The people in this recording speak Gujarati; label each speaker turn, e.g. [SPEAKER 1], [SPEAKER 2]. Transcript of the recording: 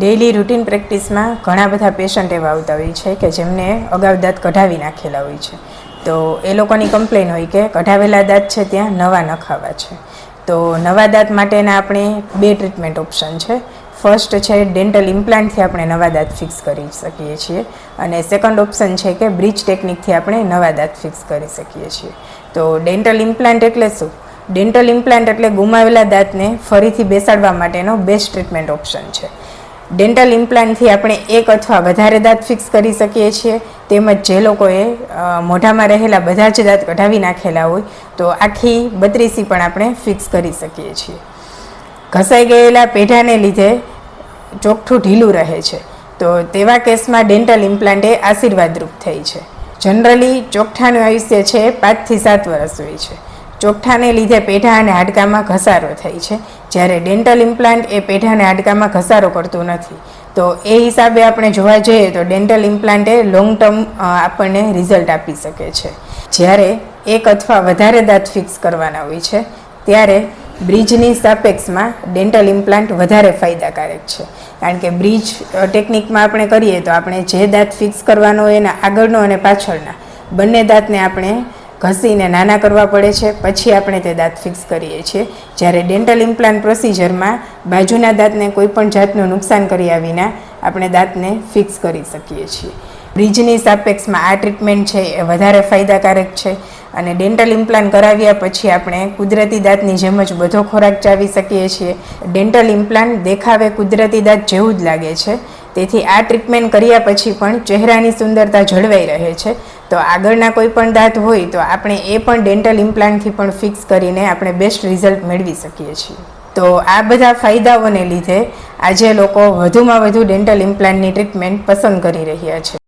[SPEAKER 1] ડેઇલી રૂટીન પ્રેક્ટિસમાં ઘણા બધા પેશન્ટ એવા આવતા હોય છે કે જેમને અગાઉ દાંત કઢાવી નાખેલા હોય છે. તો એ લોકોની કમ્પ્લેન હોય કે કઢાવેલા દાંત છે ત્યાં નવા નખાવા છે. તો નવા દાંત માટેના આપણે 2 ટ્રીટમેન્ટ ઓપ્શન છે. ફર્સ્ટ છે ડેન્ટલ ઇમ્પ્લાન્ટથી આપણે નવા દાંત ફિક્સ કરી શકીએ છીએ અને સેકન્ડ ઓપ્શન છે કે બ્રિજ ટેકનિકથી આપણે નવા દાંત ફિક્સ કરી શકીએ છીએ. તો ડેન્ટલ ઇમ્પ્લાન્ટ એટલે શું? ડેન્ટલ ઇમ્પ્લાન્ટ એટલે ગુમાવેલા દાંતને ફરીથી બેસાડવા માટેનો બેસ્ટ ટ્રીટમેન્ટ ઓપ્શન છે. ડેન્ટલ ઇમ્પ્લાન્ટથી આપણે 1 અથવા વધારે દાંત ફિક્સ કરી શકીએ છીએ. તેમજ જે લોકોએ મોઢામાં રહેલા બધા જ દાંત કઢાવી નાખેલા હોય તો આખી 32 પણ આપણે ફિક્સ કરી શકીએ છીએ. ઘસાઈ ગયેલા પેઢાને લીધે ચોકઠું ઢીલું રહે છે તો તેવા કેસમાં ડેન્ટલ ઇમ્પ્લાન્ટ એ આશીર્વાદરૂપ થઈ છે. જનરલી ચોકઠાનું આયુષ્ય છે 5 થી 7 વર્ષ હોય છે. ચોકઠાને લીધે પેઢા અને હાડકામાં ઘસારો થાય છે, જ્યારે ડેન્ટલ ઇમ્પ્લાન્ટ એ પેઢા અને હાડકામાં ઘસારો કરતું નથી. તો એ હિસાબે આપણે જોવા જઈએ તો ડેન્ટલ ઇમ્પ્લાન્ટ એ લોંગ ટર્મ આપણને રિઝલ્ટ આપી શકે છે. જ્યારે 1 અથવા વધારે દાંત ફિક્સ કરવાના હોય છે ત્યારે બ્રિજની સાપેક્ષમાં ડેન્ટલ ઇમ્પ્લાન્ટ વધારે ફાયદાકારક છે. કારણ કે બ્રિજ ટેકનિકમાં આપણે કરીએ તો આપણે જે દાંત ફિક્સ કરવાનો હોય એના આગળનો અને પાછળના બંને દાંતને આપણે ઘસીને નાના કરવા પડે છે, પછી આપણે તે દાંત ફિક્સ કરીએ છીએ. જ્યારે ડેન્ટલ ઇમ્પ્લાન્ટ પ્રોસિજરમાં બાજુના દાંતને કોઈપણ જાતનું નુકસાન કર્યા વિના આપણે દાંતને ફિક્સ કરી શકીએ છીએ. બ્રિજની સાપેક્ષમાં આ ટ્રીટમેન્ટ છે એ વધારે ફાયદાકારક છે અને ડેન્ટલ ઇમ્પ્લાન્ટ કરાવ્યા પછી આપણે કુદરતી દાંતની જેમ જ બધો ખોરાક ચાવી શકીએ છીએ. ડેન્ટલ ઇમ્પ્લાન્ટ દેખાવે કુદરતી દાંત જેવું જ લાગે છે, તેથી આ ટ્રીટમેન્ટ કર્યા પછી પણ ચહેરાની સુંદરતા જળવાઈ રહે છે. તો આગળના કોઈ પણ દાંત હોય તો આપણે એ પણ ડેન્ટલ ઇમ્પ્લાન્ટથી પણ ફિક્સ કરીને આપણે બેસ્ટ રિઝલ્ટ મેળવી શકીએ છીએ. તો આ બધા ફાયદાઓને લીધે આજે લોકો વધુમાં વધુ ડેન્ટલ ઇમ્પ્લાન્ટની ટ્રીટમેન્ટ પસંદ કરી રહ્યા છે.